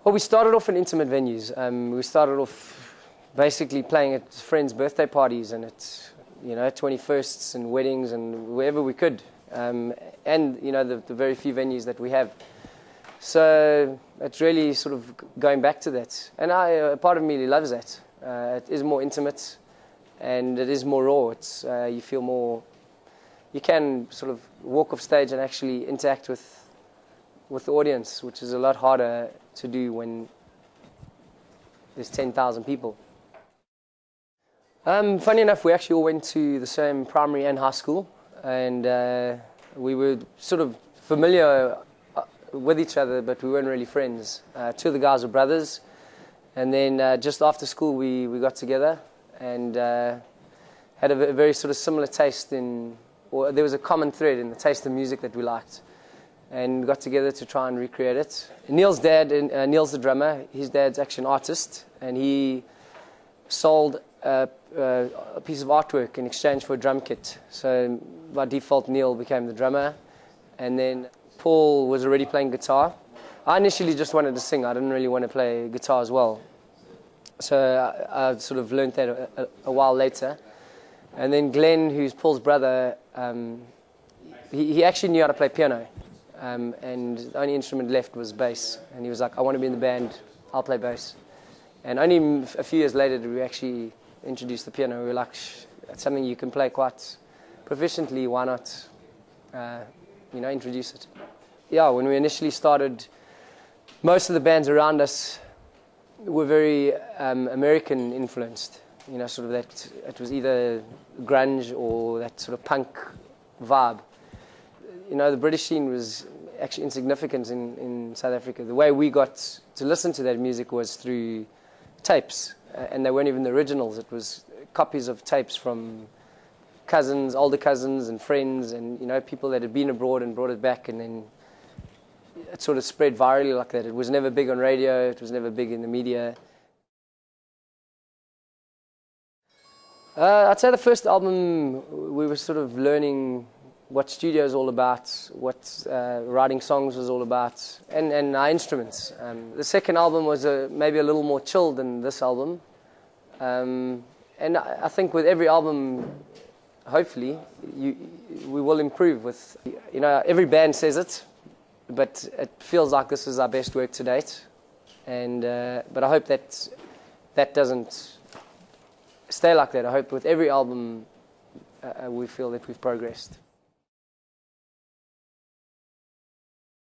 Well, we started off in intimate venues. We started off basically playing at friends' birthday parties and at 21sts and weddings and wherever we could, and the very few venues that we have. So it's really sort of going back to that, and a part of me loves that. It is more intimate, and it is more raw. It's you feel more. You can sort of walk off stage and actually interact with the audience, which is a lot harder to do when there's 10,000 people. Funny enough, we actually all went to the same primary and high school, and we were sort of familiar with each other, but we weren't really friends. Two of the guys were brothers, and then just after school we got together and had a very sort of similar taste or there was a common thread in the taste of music that we liked, and got together to try and recreate it. Neil's dad, Neil's the drummer, his dad's actually an artist, and he sold a piece of artwork in exchange for a drum kit. So by default, Neil became the drummer, and then Paul was already playing guitar. I initially just wanted to sing. I didn't really want to play guitar as well. So I sort of learned that a while later. And then Glenn, who's Paul's brother, he actually knew how to play piano. And the only instrument left was bass. And he was like, I want to be in the band, I'll play bass. And only a few years later did we actually introduce the piano. We were like, it's something you can play quite proficiently, why not introduce it? Yeah, when we initially started, most of the bands around us were very American influenced. Sort of that, it was either grunge or that sort of punk vibe. The British scene was actually insignificant in South Africa. The way we got to listen to that music was through tapes, and they weren't even the originals. It was copies of tapes from cousins, older cousins and friends, and people that had been abroad and brought it back, and then it sort of spread virally like that. It was never big on radio, it was never big in the media. I'd say the first album we were sort of learning what studio is all about, what writing songs was all about, and our instruments. The second album was maybe a little more chill than this album. And I think with every album, hopefully, we will improve. With every band says it, but it feels like this is our best work to date. And but I hope that doesn't stay like that. I hope with every album we feel that we've progressed.